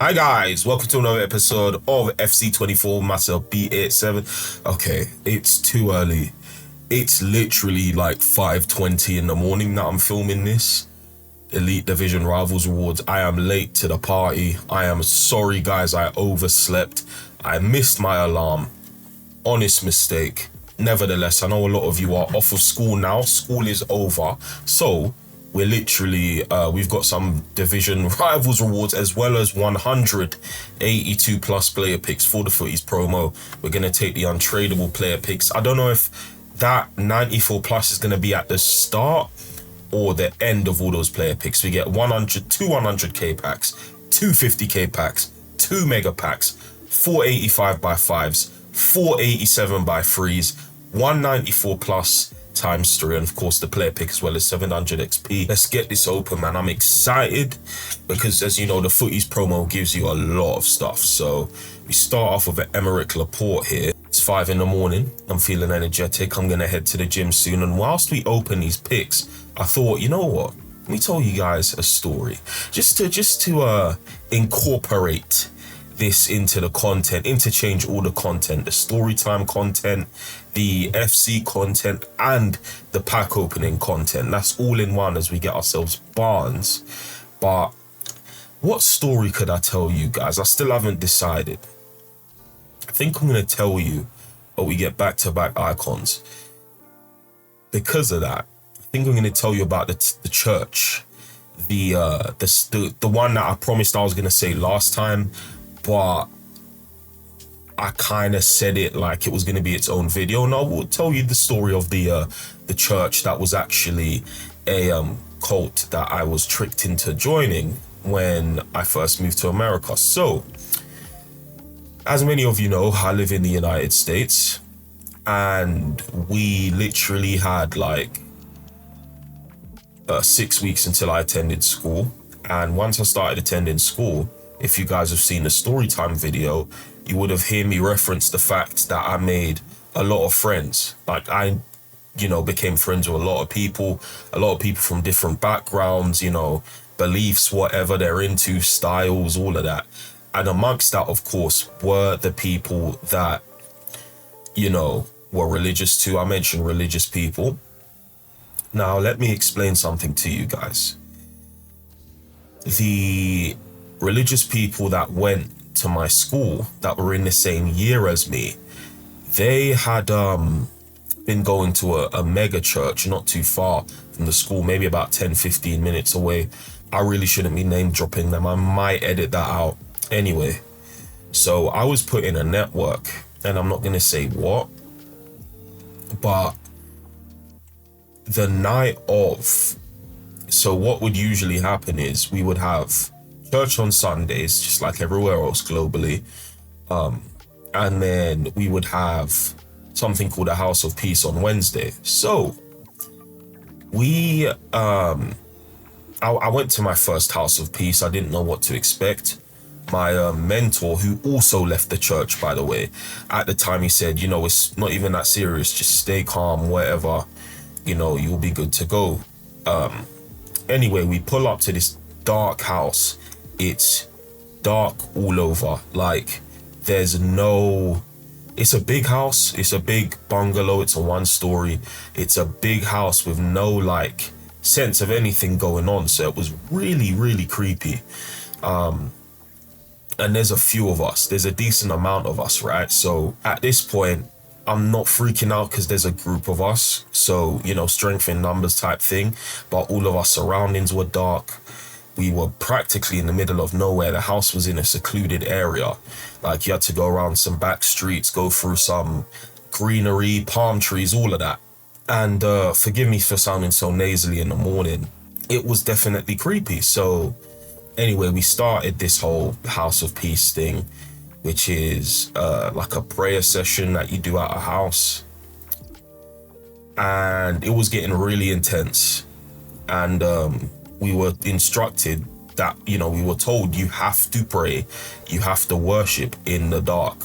Hi guys, welcome to another episode of FC24, myself B87. Okay, it's too early. It's literally like 5:20 in the morning that I'm filming this. Elite Division Rivals Awards. I am late to the party. I am sorry guys, I overslept. I missed my alarm. Honest mistake. Nevertheless, I know a lot of you are off of school now. School is over. So we're literally, we've got some Division Rivals Rewards as well as 182 plus player picks for the Footies promo. We're going to take the untradeable player picks. I don't know if that 94 plus is going to be at the start or the end of all those player picks. We get 100, two 100k packs, two 50k packs, two mega packs, 485 by 5s, 487 by 3s, 194 plus times 3, and of course the player pick as well as 700 XP. Let's get this open, man. I'm excited because, as you know, the Footies promo gives you a lot of stuff. So we start off with an Emerick Laporte here. It's 5 in the morning. I'm feeling energetic. I'm gonna head to the gym soon, and whilst we open these picks, I thought, you know what, let me tell you guys a story just to incorporate this into the content, interchange all the content, the Storytime content, the FC content, and the pack opening content. That's all in one as we get ourselves Barnes. But what story could I tell you guys? I still haven't decided. I think I'm going to tell you, but we get back-to-back icons. Because of that, I think I'm going to tell you about the church, the one that I promised I was going to say last time, but I kind of said it like it was going to be its own video. And I will tell you the story of the church that was actually a cult that I was tricked into joining when I first moved to America. So, as many of you know, I live in the United States, and we literally had like 6 weeks until I attended school. And once I started attending school, if you guys have seen the Storytime video, you would have heard me reference the fact that I made a lot of friends. Like I, became friends with a lot of people from different backgrounds, beliefs, whatever they're into, styles, all of that. And amongst that, of course, were the people that, were religious too. I mentioned religious people. Now, let me explain something to you guys. The religious people that went to my school that were in the same year as me, they had been going to a mega church not too far from the school, maybe about 10-15 minutes away. I really shouldn't be name dropping them. I might edit that out. Anyway, so I was put in a network, and I'm not going to say what, but the night of, so what would usually happen is we would have church on Sundays, just like everywhere else globally. And then we would have something called a House of Peace on Wednesday. So we, I went to my first House of Peace. I didn't know what to expect. My mentor, who also left the church, by the way, at the time, he said, it's not even that serious. Just stay calm, whatever, you'll be good to go. Anyway, we pull up to this dark house. It's dark all over. Like, it's a big house. It's a big bungalow. It's a 1-story. It's a big house with no sense of anything going on. So it was really, really creepy. And there's a few of us. There's a decent amount of us, right? So at this point, I'm not freaking out because there's a group of us. So, strength in numbers type thing. But all of our surroundings were dark. We were practically in the middle of nowhere. The house was in a secluded area. Like, you had to go around some back streets, go through some greenery, palm trees, all of that. And forgive me for sounding so nasally in the morning. It was definitely creepy. So anyway, we started this whole House of Peace thing, which is like a prayer session that you do at a house. And it was getting really intense. And we were instructed that, we were told you have to pray, you have to worship in the dark.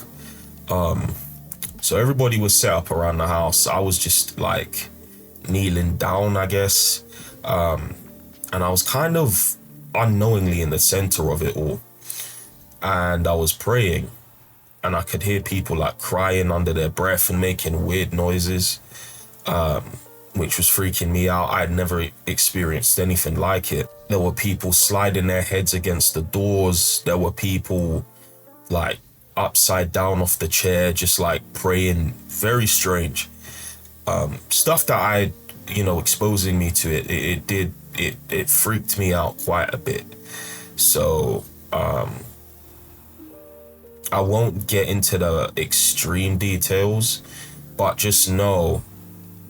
So everybody was set up around the house. I was just like kneeling down, I guess. And I was kind of unknowingly in the center of it all. and I was praying, and I could hear people like crying under their breath and making weird noises, which was freaking me out. I'd never experienced anything like it. There were people sliding their heads against the doors. There were people like upside down off the chair, just like praying. Very strange. Stuff that exposing me to it freaked me out quite a bit. So I won't get into the extreme details, but just know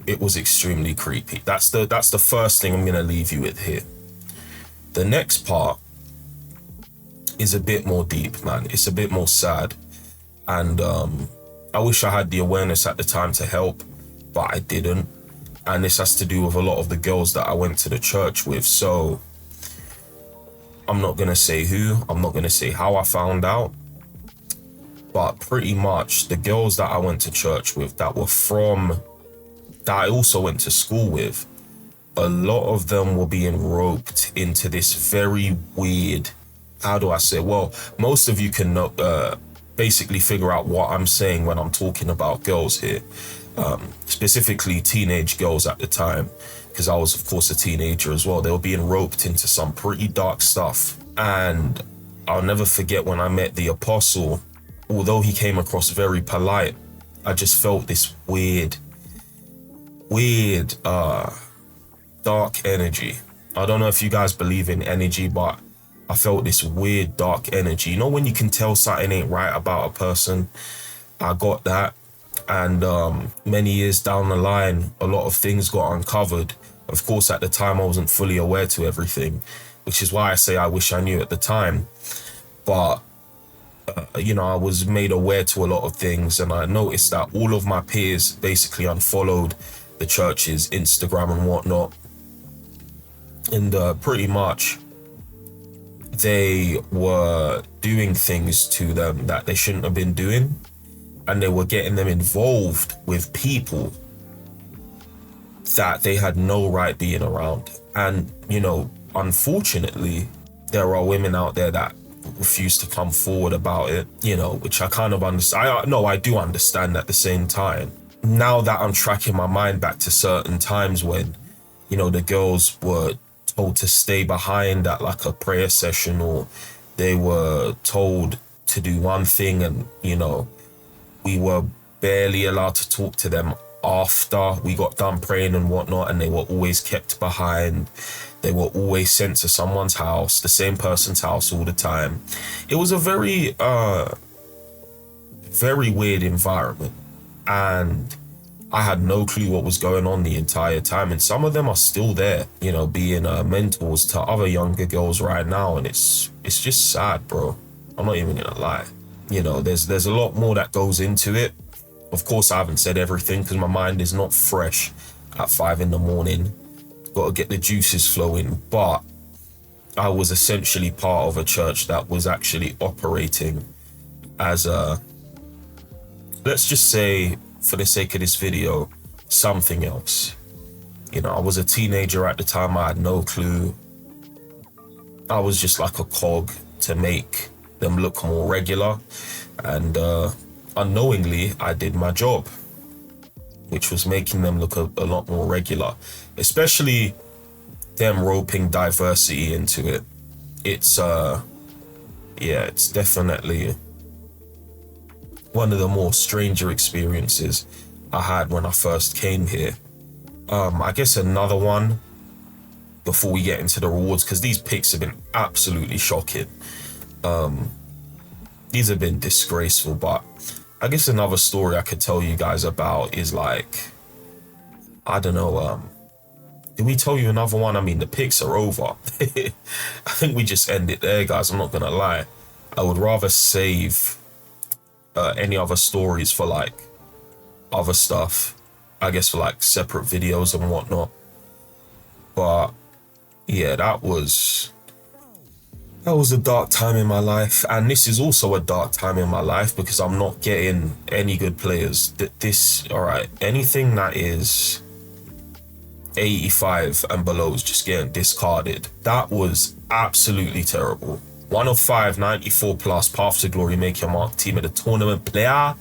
it was extremely creepy. That's the first thing I'm gonna leave you with here. The next part is a bit more deep, man. It's a bit more sad, and I wish I had the awareness at the time to help, but I didn't. And this has to do with a lot of the girls that I went to the church with. So I'm not gonna say who, I'm not gonna say how I found out, but pretty much the girls that I went to church with that I also went to school with, a lot of them were being roped into this very weird, how do I say, well, most of you can basically figure out what I'm saying when I'm talking about girls here, specifically teenage girls at the time, because I was of course a teenager as well. They were being roped into some pretty dark stuff. And I'll never forget when I met the apostle. Although he came across very polite, I just felt this weird dark energy. I don't know if you guys believe in energy, but I felt this weird dark energy. You know when you can tell something ain't right about a person? I got that. And many years down the line, a lot of things got uncovered. Of course, at the time, I wasn't fully aware to everything, which is why I say I wish I knew at the time. But I was made aware to a lot of things, and I noticed that all of my peers basically unfollowed the church's Instagram and whatnot. And pretty much they were doing things to them that they shouldn't have been doing. And they were getting them involved with people that they had no right being around. And, unfortunately, there are women out there that refuse to come forward about it, which I kind of understand. I do understand at the same time. Now that I'm tracking my mind back to certain times when, the girls were told to stay behind at like a prayer session, or they were told to do one thing, and, we were barely allowed to talk to them after we got done praying and whatnot, and they were always kept behind. They were always sent to someone's house, the same person's house all the time. It was a very, very weird environment, and I had no clue what was going on the entire time. And some of them are still there, being mentors to other younger girls right now, and it's just sad, bro. I'm not even gonna lie. There's a lot more that goes into it. Of course, I haven't said everything because my mind is not fresh at 5 a.m. Got to get the juices flowing. But I was essentially part of a church that was actually operating as let's just say, for the sake of this video, something else. I was a teenager at the time. I had no clue. I was just like a cog to make them look more regular, and unknowingly I did my job, which was making them look a lot more regular, especially them roping diversity into it. It's it's definitely one of the more stranger experiences I had when I first came here. I guess another one before we get into the rewards, because these picks have been absolutely shocking. These have been disgraceful, but I guess another story I could tell you guys about is like, I don't know, did we tell you another one? I mean, the picks are over. I think we just end it there, guys. I'm not gonna lie. I would rather save any other stories for like other stuff, I guess, for like separate videos and whatnot. But yeah, that was a dark time in my life, and this is also a dark time in my life because I'm not getting any good players. All right, anything that is 85 and below is just getting discarded. That was absolutely terrible. 1 of 5, 94 plus, Path to Glory, make your mark, team of the tournament player.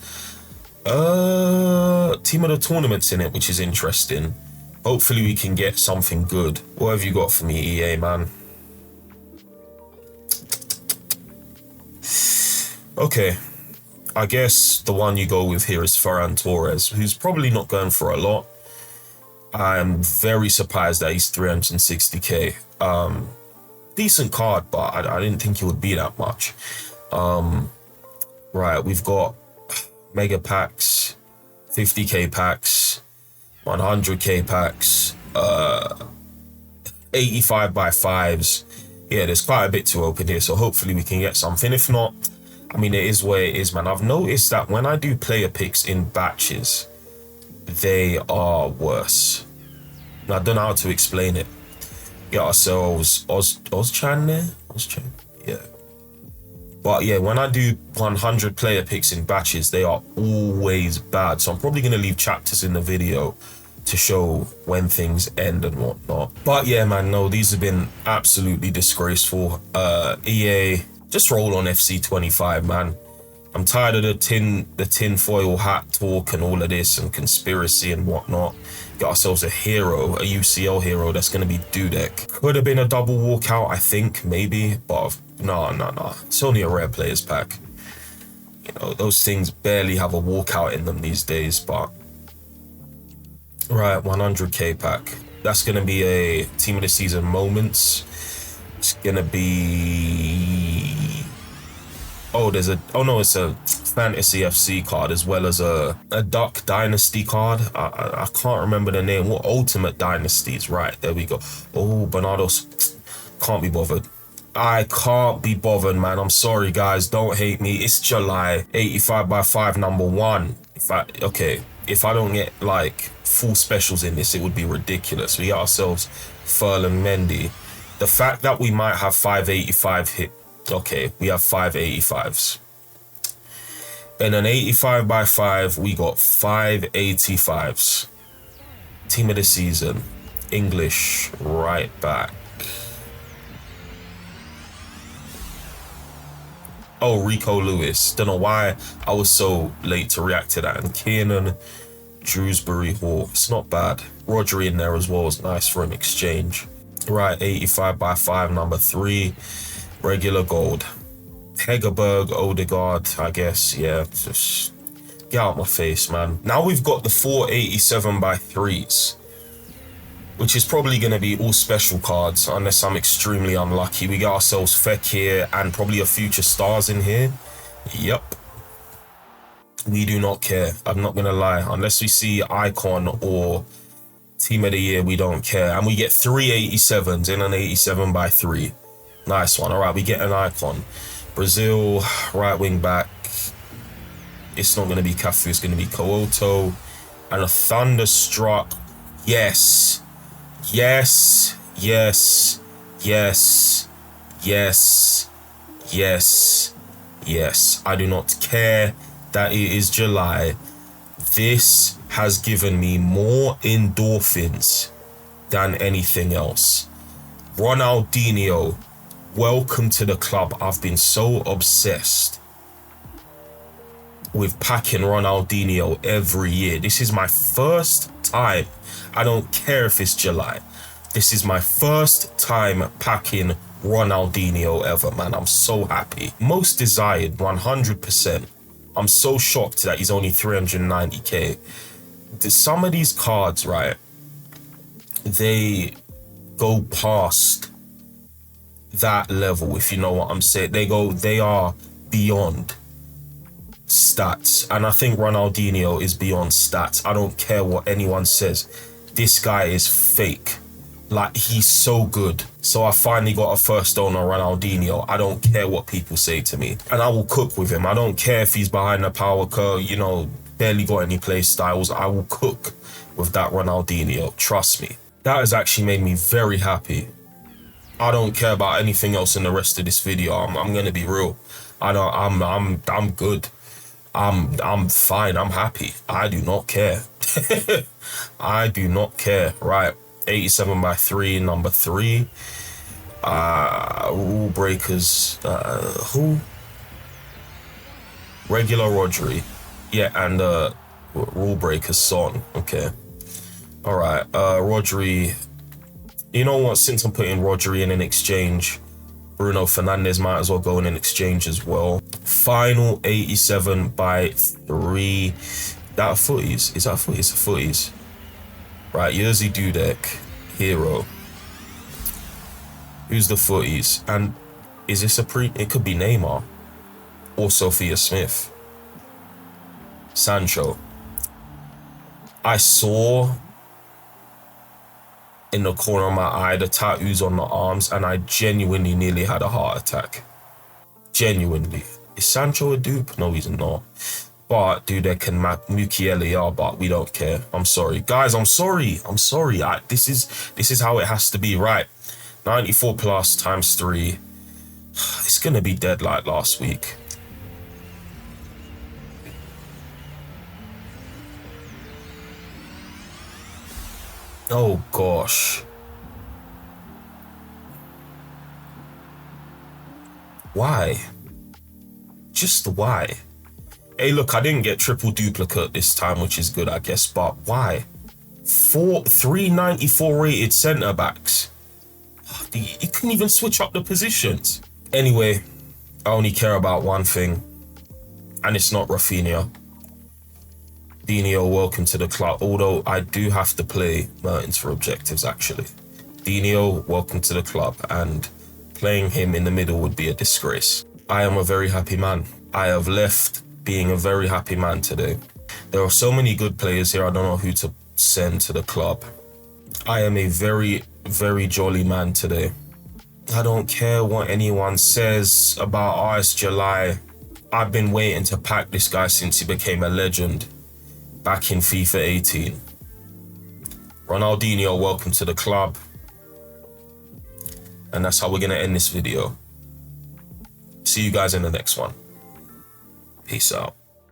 Team of the tournament's in it, which is interesting. Hopefully we can get something good. What have you got for me, EA, man? Okay, I guess the one you go with here is Ferran Torres, who's probably not going for a lot. I'm very surprised that he's 360k. Decent card, but I didn't think it would be that much. Right, we've got mega packs, 50k packs, 100k packs, 85 by 5s. Yeah, there's quite a bit to open here, so hopefully we can get something. If not, I mean, it is where it is, man. I've noticed that when I do player picks in batches, they are worse. And I don't know how to explain it. Get ourselves Ozchan there? Ozchan? Yeah. But yeah, when I do 100 player picks in batches, they are always bad. So I'm probably going to leave chapters in the video to show when things end and whatnot. But yeah, man, no, these have been absolutely disgraceful. EA, just roll on FC25, man. I'm tired of the tin foil hat talk and all of this and conspiracy and whatnot. Get ourselves a hero, a UCL hero that's going to be Dudek. Could have been a double walkout, I think, maybe, but no. It's only a rare players pack. You know, those things barely have a walkout in them these days, but... Right, 100k pack. That's going to be a team of the season moments. It's going to be... Oh, it's a Fantasy FC card as well as a Duck Dynasty card. I can't remember the name. What Ultimate Dynasties? Right, there we go. Oh, Bernardo's can't be bothered. I can't be bothered, man. I'm sorry, guys. Don't hate me. It's July. 85 by 5, number 1. If I don't get like full specials in this, it would be ridiculous. We got ourselves Ferland Mendy. The fact that we might have 585 hit. Okay, we have 585s. And an 85 by 5, we got 585s. Team of the season, English right back. Oh, Rico Lewis. Don't know why I was so late to react to that. And Kiernan Drewsbury Hall. It's not bad. Rodri in there as well is nice for an exchange. Right, 85 by 5, number 3. Regular gold. Hegerberg, Odegaard, I guess. Yeah, just get out my face, man. Now we've got the 487 by 3s, which is probably going to be all special cards unless I'm extremely unlucky. We got ourselves Fekir and probably a future stars in here. Yep. We do not care. I'm not going to lie. Unless we see Icon or Team of the Year, we don't care. And we get 3 87s in an 87 by 3. Nice one. All right, we get an Icon. Brazil, right wing back. It's not going to be Cafu. It's going to be Kooto. And a Thunderstruck. Yes. Yes. Yes. Yes. Yes. Yes. Yes. I do not care that it is July. This has given me more endorphins than anything else. Ronaldinho, welcome to the club. I've been so obsessed with packing Ronaldinho every year. This is my first time. I don't care if it's July. This is my first time packing Ronaldinho ever, man. I'm so happy. Most desired, 100%. I'm so shocked that he's only 390k. Some of these cards, right, they go past that level, if you know what I'm saying. They are beyond stats. And I think Ronaldinho is beyond stats. I don't care what anyone says. This guy is fake. Like, he's so good. So I finally got a first owner, Ronaldinho. I don't care what people say to me. And I will cook with him. I don't care if he's behind the power curve, you know, barely got any play styles. I will cook with that Ronaldinho. Trust me. That has actually made me very happy. I don't care about anything else in the rest of this video. I'm gonna be real. I'm good. I'm fine. I'm happy. I do not care. I do not care. Right. 87 by 3, number 3. Rule breakers. Who? Regular Rodri. Yeah, and rule breakers Son. Okay. All right. Rodri. You know what? Since I'm putting Rodri in an exchange, Bruno Fernandes might as well go in an exchange as well. Final 87 by 3. That footies? Is that footies? It's a footies. Right, Jerzy Dudek, hero. Who's the footies? And is this a pre? It could be Neymar or Sophia Smith. Sancho. I saw in the corner of my eye the tattoos on the arms, and I genuinely nearly had a heart attack. Genuinely. Is Sancho a dupe? No, he's not. But Dudek and Mukiele are, but we don't care. I'm sorry. Guys, I'm sorry. This is how it has to be, right? 94 plus times 3. It's gonna be dead like last week. Oh gosh. Why? Just why? Hey, look, I didn't get triple duplicate this time, which is good, I guess, but why? 394 rated centre backs. You couldn't even switch up the positions. Anyway, I only care about one thing, and it's not Rafinha. Dino, welcome to the club. Although I do have to play Mertens for objectives, actually. Dino, welcome to the club, and playing him in the middle would be a disgrace. I am a very happy man. I have left being a very happy man today. There are so many good players here, I don't know who to send to the club. I am a very, very jolly man today. I don't care what anyone says about RS July. I've been waiting to pack this guy since he became a legend back in FIFA 18. Ronaldinho, welcome to the club. And that's how we're going to end this video. See you guys in the next one. Peace out.